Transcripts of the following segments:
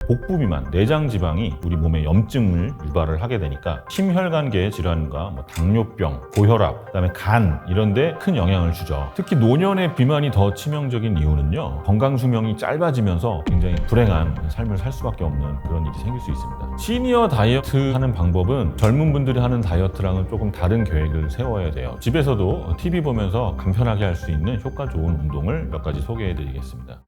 복부 비만, 내장 지방이 우리 몸에 염증을 유발을 하게 되니까 심혈관계 질환과 당뇨병, 고혈압, 그다음에 간 이런 데 큰 영향을 주죠. 특히 노년의 비만이 더 치명적인 이유는요. 건강 수명이 짧아지면서 굉장히 불행한 삶을 살 수밖에 없는 그런 일이 생길 수 있습니다. 시니어 다이어트 하는 방법은 젊은 분들이 하는 다이어트랑은 조금 다른 계획을 세워야 돼요. 집에서도 TV 보면서 간편하게 할 수 있는 효과 좋은 운동을 몇 가지 소개해 드리겠습니다.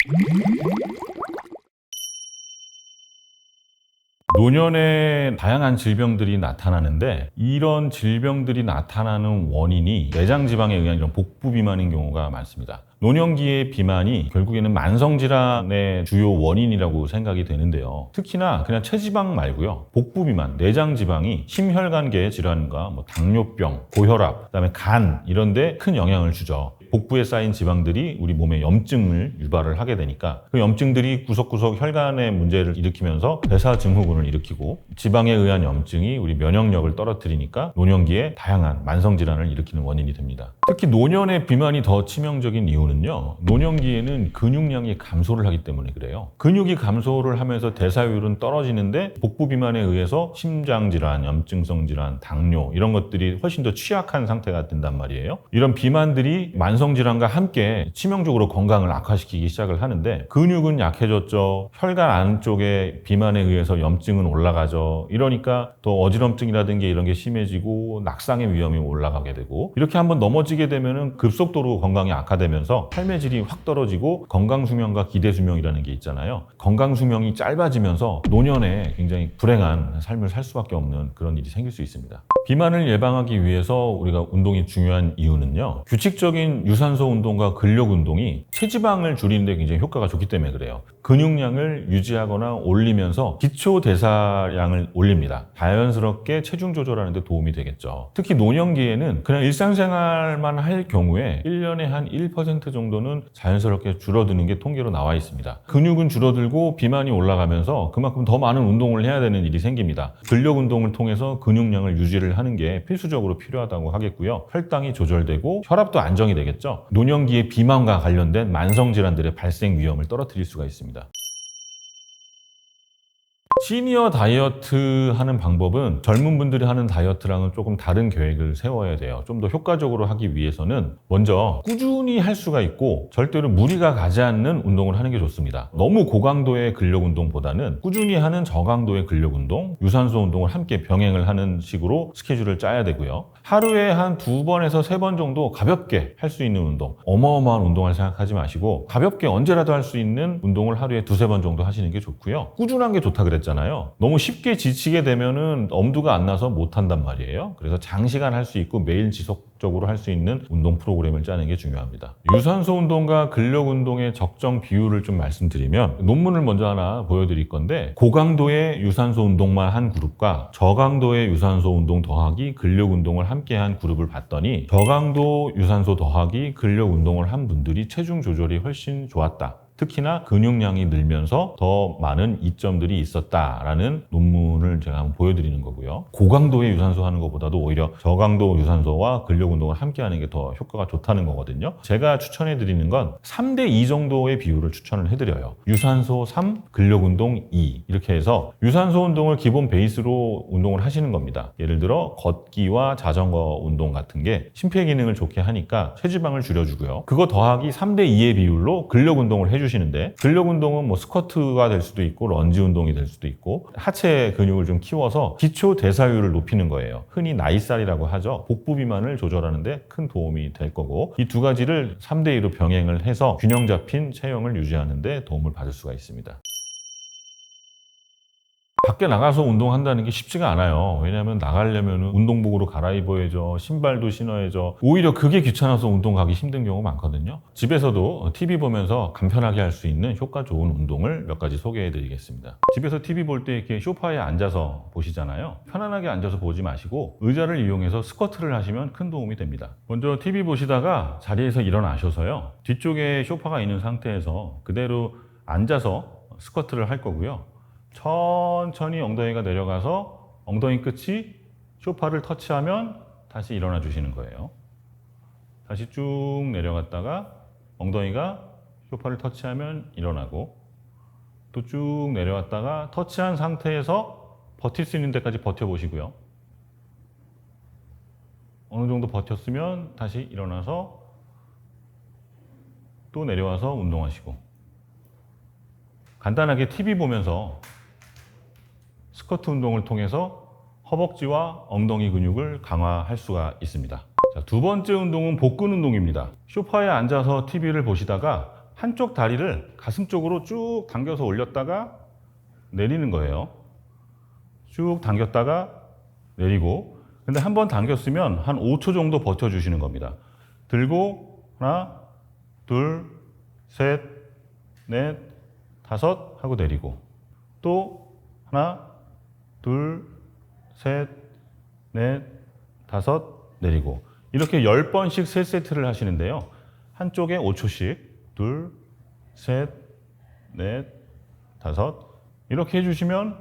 노년에 다양한 질병들이 나타나는데 이런 질병들이 나타나는 원인이 내장 지방에 의한 이런 복부 비만인 경우가 많습니다. 노년기의 비만이 결국에는 만성질환의 주요 원인이라고 생각이 되는데요. 특히나 그냥 체지방 말고요. 복부 비만, 내장 지방이 심혈관계 질환과 당뇨병, 고혈압, 그다음에 간 이런 데 큰 영향을 주죠. 복부에 쌓인 지방들이 우리 몸에 염증을 유발을 하게 되니까 그 염증들이 구석구석 혈관에 문제를 일으키면서 대사증후군을 일으키고 지방에 의한 염증이 우리 면역력을 떨어뜨리니까 노년기에 다양한 만성질환을 일으키는 원인이 됩니다. 특히 노년의 비만이 더 치명적인 이유는요. 노년기에는 근육량이 감소를 하기 때문에 그래요. 근육이 감소를 하면서 대사율은 떨어지는데 복부 비만에 의해서 심장질환, 염증성 질환, 당뇨 이런 것들이 훨씬 더 취약한 상태가 된단 말이에요. 이런 비만들이 만성질환과 함께 치명적으로 건강을 악화시키기 시작을 하는데 근육은 약해졌죠. 혈관 안쪽에 비만에 의해서 염증은 올라가죠. 이러니까 또 어지럼증이라든가 이런 게 심해지고 낙상의 위험이 올라가게 되고 이렇게 한번 넘어지게 되면은 급속도로 건강이 악화되면서 삶의 질이 확 떨어지고 건강수명과 기대수명이라는 게 있잖아요. 건강수명이 짧아지면서 노년에 굉장히 불행한 삶을 살 수밖에 없는 그런 일이 생길 수 있습니다. 비만을 예방하기 위해서 우리가 운동이 중요한 이유는요. 규칙적인 유산소 운동과 근력 운동이 체지방을 줄이는 데 굉장히 효과가 좋기 때문에 그래요. 근육량을 유지하거나 올리면서 기초 대사량을 올립니다. 자연스럽게 체중 조절하는 데 도움이 되겠죠. 특히 노년기에는 그냥 일상생활만 할 경우에 1년에 한 1% 정도는 자연스럽게 줄어드는 게 통계로 나와 있습니다. 근육은 줄어들고 비만이 올라가면서 그만큼 더 많은 운동을 해야 되는 일이 생깁니다. 근력 운동을 통해서 근육량을 유지를 하는 게 필수적으로 필요하다고 하겠고요. 혈당이 조절되고 혈압도 안정이 되겠죠. 노년기의 비만과 관련된 만성질환들의 발생 위험을 떨어뜨릴 수가 있습니다. 시니어 다이어트 하는 방법은 젊은 분들이 하는 다이어트랑은 조금 다른 계획을 세워야 돼요. 좀 더 효과적으로 하기 위해서는 먼저 꾸준히 할 수가 있고 절대로 무리가 가지 않는 운동을 하는 게 좋습니다. 너무 고강도의 근력 운동보다는 꾸준히 하는 저강도의 근력 운동, 유산소 운동을 함께 병행을 하는 식으로 스케줄을 짜야 되고요. 하루에 한 2번에서 3번 정도 가볍게 할 수 있는 운동, 어마어마한 운동을 생각하지 마시고 가볍게 언제라도 할 수 있는 운동을 하루에 2-3번 정도 하시는 게 좋고요. 꾸준한 게 좋다 그랬잖아요. 너무 쉽게 지치게 되면은 엄두가 안 나서 못 한단 말이에요. 그래서 장시간 할 수 있고 매일 지속적으로 할 수 있는 운동 프로그램을 짜는 게 중요합니다. 유산소 운동과 근력 운동의 적정 비율을 좀 말씀드리면 논문을 먼저 하나 보여드릴 건데 고강도의 유산소 운동만 한 그룹과 저강도의 유산소 운동 더하기 근력 운동을 함께 한 그룹을 봤더니 저강도 유산소 더하기 근력 운동을 한 분들이 체중 조절이 훨씬 좋았다. 특히나 근육량이 늘면서 더 많은 이점들이 있었다라는 논문을 제가 한번 보여드리는 거고요. 고강도의 유산소 하는 것보다도 오히려 저강도 유산소와 근력 운동을 함께 하는 게 더 효과가 좋다는 거거든요. 제가 추천해 드리는 건 3대2 정도의 비율을 추천을 해드려요. 유산소 3, 근력 운동 2 이렇게 해서 유산소 운동을 기본 베이스로 운동을 하시는 겁니다. 예를 들어 걷기와 자전거 운동 같은 게 심폐기능을 좋게 하니까 체지방을 줄여주고요. 그거 더하기 3대2의 비율로 근력 운동을 해주시는데 근력 운동은 스쿼트가 될 수도 있고 런지 운동이 될 수도 있고 하체 근육을 좀 키워서 기초 대사율을 높이는 거예요. 흔히 나이살이라고 하죠. 복부 비만을 조절하는 데 큰 도움이 될 거고 이 두 가지를 3대2로 병행을 해서 균형 잡힌 체형을 유지하는 데 도움을 받을 수가 있습니다. 밖에 나가서 운동한다는 게 쉽지가 않아요. 왜냐하면 나가려면 운동복으로 갈아입어야죠. 신발도 신어야죠. 오히려 그게 귀찮아서 운동 가기 힘든 경우가 많거든요. 집에서도 TV 보면서 간편하게 할 수 있는 효과 좋은 운동을 몇 가지 소개해 드리겠습니다. 집에서 TV 볼 때 이렇게 소파에 앉아서 보시잖아요. 편안하게 앉아서 보지 마시고 의자를 이용해서 스쿼트를 하시면 큰 도움이 됩니다. 먼저 TV 보시다가 자리에서 일어나셔서요. 뒤쪽에 소파가 있는 상태에서 그대로 앉아서 스쿼트를 할 거고요. 천천히 엉덩이가 내려가서 엉덩이 끝이 소파를 터치하면 다시 일어나 주시는 거예요. 다시 쭉 내려갔다가 엉덩이가 소파를 터치하면 일어나고 또 쭉 내려왔다가 터치한 상태에서 버틸 수 있는 데까지 버텨보시고요. 어느 정도 버텼으면 다시 일어나서 또 내려와서 운동하시고, 간단하게 TV 보면서 스쿼트 운동을 통해서 허벅지와 엉덩이 근육을 강화할 수가 있습니다. 자, 두 번째 운동은 복근 운동입니다. 소파에 앉아서 TV를 보시다가 한쪽 다리를 가슴 쪽으로 쭉 당겨서 올렸다가 내리는 거예요. 쭉 당겼다가 내리고, 근데 한 번 당겼으면 한 5초 정도 버텨주시는 겁니다. 들고 하나, 둘, 셋, 넷, 다섯 하고 내리고, 또 하나, 둘, 셋, 넷, 다섯 내리고, 이렇게 10번씩 3세트를 하시는데요. 한쪽에 5초씩 둘, 셋, 넷, 다섯 이렇게 해주시면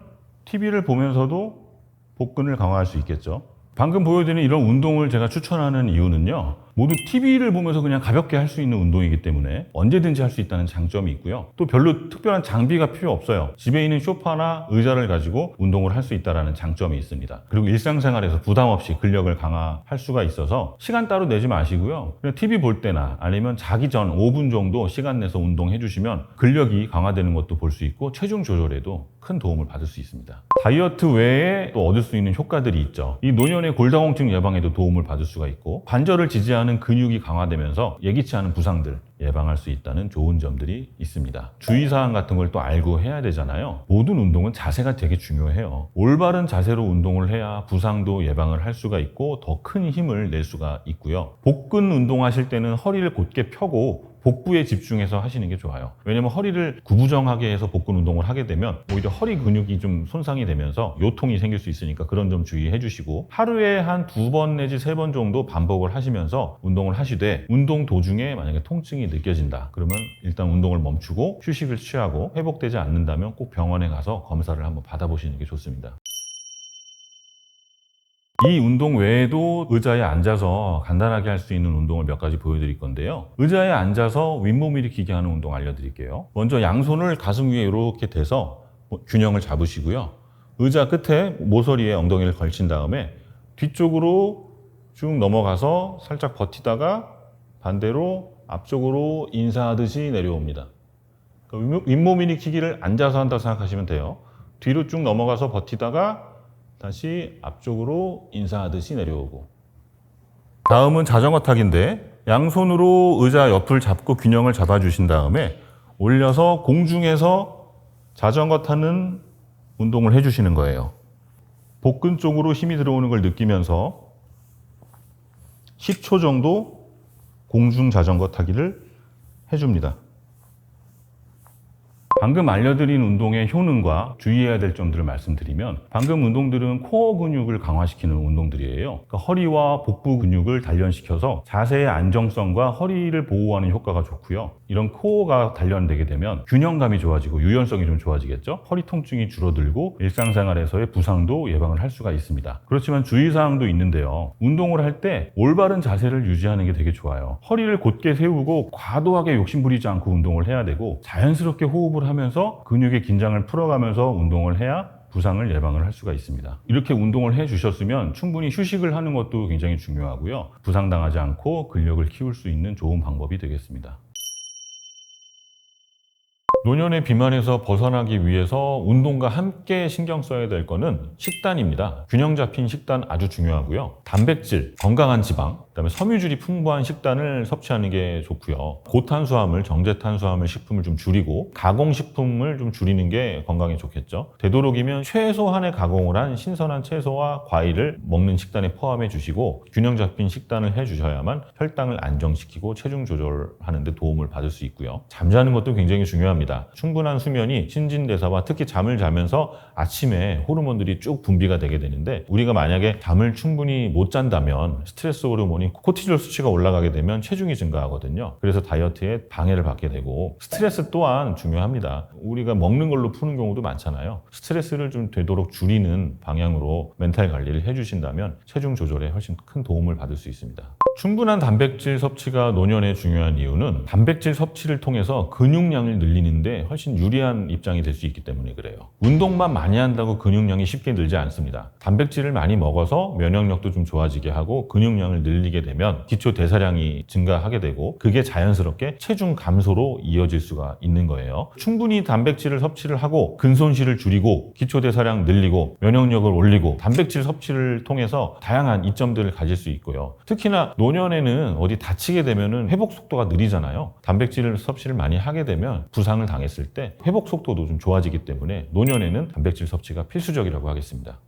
TV를 보면서도 복근을 강화할 수 있겠죠. 방금 보여드린 이런 운동을 제가 추천하는 이유는요, 모두 TV를 보면서 그냥 가볍게 할 수 있는 운동이기 때문에 언제든지 할 수 있다는 장점이 있고요. 또 별로 특별한 장비가 필요 없어요. 집에 있는 소파나 의자를 가지고 운동을 할 수 있다는 장점이 있습니다. 그리고 일상생활에서 부담 없이 근력을 강화할 수가 있어서 시간 따로 내지 마시고요. 그냥 TV 볼 때나 아니면 자기 전 5분 정도 시간 내서 운동해 주시면 근력이 강화되는 것도 볼 수 있고 체중 조절에도 큰 도움을 받을 수 있습니다. 다이어트 외에 또 얻을 수 있는 효과들이 있죠. 이 노년의 골다공증 예방에도 도움을 받을 수가 있고, 관절을 지지하는 근육이 강화되면서 예기치 않은 부상들 예방할 수 있다는 좋은 점들이 있습니다. 주의사항 같은 걸 또 알고 해야 되잖아요. 모든 운동은 자세가 되게 중요해요. 올바른 자세로 운동을 해야 부상도 예방을 할 수가 있고 더 큰 힘을 낼 수가 있고요. 복근 운동하실 때는 허리를 곧게 펴고 복부에 집중해서 하시는 게 좋아요. 왜냐면 허리를 구부정하게 해서 복근 운동을 하게 되면 오히려 허리 근육이 좀 손상이 되면서 요통이 생길 수 있으니까 그런 점 주의해 주시고, 하루에 한 2번 내지 3번 정도 반복을 하시면서 운동을 하시되, 운동 도중에 만약에 통증이 느껴진다 그러면 일단 운동을 멈추고 휴식을 취하고 회복되지 않는다면 꼭 병원에 가서 검사를 한번 받아보시는 게 좋습니다. 이 운동 외에도 의자에 앉아서 간단하게 할 수 있는 운동을 몇 가지 보여드릴 건데요. 의자에 앉아서 윗몸 일으키기 하는 운동 알려드릴게요. 먼저 양손을 가슴 위에 이렇게 대서 균형을 잡으시고요. 의자 끝에 모서리에 엉덩이를 걸친 다음에 뒤쪽으로 쭉 넘어가서 살짝 버티다가 반대로 앞쪽으로 인사하듯이 내려옵니다. 윗몸 일으키기를 앉아서 한다고 생각하시면 돼요. 뒤로 쭉 넘어가서 버티다가 다시 앞쪽으로 인사하듯이 내려오고, 다음은 자전거 타기인데 양손으로 의자 옆을 잡고 균형을 잡아주신 다음에 올려서 공중에서 자전거 타는 운동을 해주시는 거예요. 복근 쪽으로 힘이 들어오는 걸 느끼면서 10초 정도 공중 자전거 타기를 해줍니다. 방금 알려드린 운동의 효능과 주의해야 될 점들을 말씀드리면, 방금 운동들은 코어 근육을 강화시키는 운동들이에요. 그러니까 허리와 복부 근육을 단련시켜서 자세의 안정성과 허리를 보호하는 효과가 좋고요. 이런 코어가 단련되게 되면 균형감이 좋아지고 유연성이 좀 좋아지겠죠. 허리 통증이 줄어들고 일상생활에서의 부상도 예방을 할 수가 있습니다. 그렇지만 주의사항도 있는데요. 운동을 할 때 올바른 자세를 유지하는 게 되게 좋아요. 허리를 곧게 세우고 과도하게 욕심부리지 않고 운동을 해야 되고, 자연스럽게 호흡을 하면서 근육의 긴장을 풀어가면서 운동을 해야 부상을 예방을 할 수가 있습니다. 이렇게 운동을 해 주셨으면 충분히 휴식을 하는 것도 굉장히 중요하고요. 부상당하지 않고 근력을 키울 수 있는 좋은 방법이 되겠습니다. 노년의 비만에서 벗어나기 위해서 운동과 함께 신경 써야 될 거는 식단입니다. 균형 잡힌 식단 아주 중요하고요. 단백질, 건강한 지방, 그다음에 섬유질이 풍부한 식단을 섭취하는 게 좋고요. 고탄수화물, 정제탄수화물 식품을 좀 줄이고 가공식품을 좀 줄이는 게 건강에 좋겠죠. 되도록이면 최소한의 가공을 한 신선한 채소와 과일을 먹는 식단에 포함해 주시고, 균형 잡힌 식단을 해 주셔야만 혈당을 안정시키고 체중 조절하는 데 도움을 받을 수 있고요. 잠자는 것도 굉장히 중요합니다. 충분한 수면이 신진대사와 특히 잠을 자면서 아침에 호르몬들이 쭉 분비가 되게 되는데, 우리가 만약에 잠을 충분히 못 잔다면 스트레스 호르몬이 코티졸 수치가 올라가게 되면 체중이 증가하거든요. 그래서 다이어트에 방해를 받게 되고 스트레스 또한 중요합니다. 우리가 먹는 걸로 푸는 경우도 많잖아요. 스트레스를 좀 되도록 줄이는 방향으로 멘탈 관리를 해주신다면 체중 조절에 훨씬 큰 도움을 받을 수 있습니다. 충분한 단백질 섭취가 노년에 중요한 이유는 단백질 섭취를 통해서 근육량을 늘리는데 훨씬 유리한 입장이 될 수 있기 때문에 그래요. 운동만 많이 한다고 근육량이 쉽게 늘지 않습니다. 단백질을 많이 먹어서 면역력도 좀 좋아지게 하고 근육량을 늘리게 되면 기초 대사량이 증가하게 되고 그게 자연스럽게 체중 감소로 이어질 수가 있는 거예요. 충분히 단백질을 섭취를 하고 근손실을 줄이고 기초 대사량 늘리고 면역력을 올리고 단백질 섭취를 통해서 다양한 이점들을 가질 수 있고요. 특히나 노년에는 어디 다치게 되면은 회복 속도가 느리잖아요. 단백질 섭취를 많이 하게 되면 부상을 당했을 때 회복 속도도 좀 좋아지기 때문에 노년에는 단백질 섭취가 필수적이라고 하겠습니다.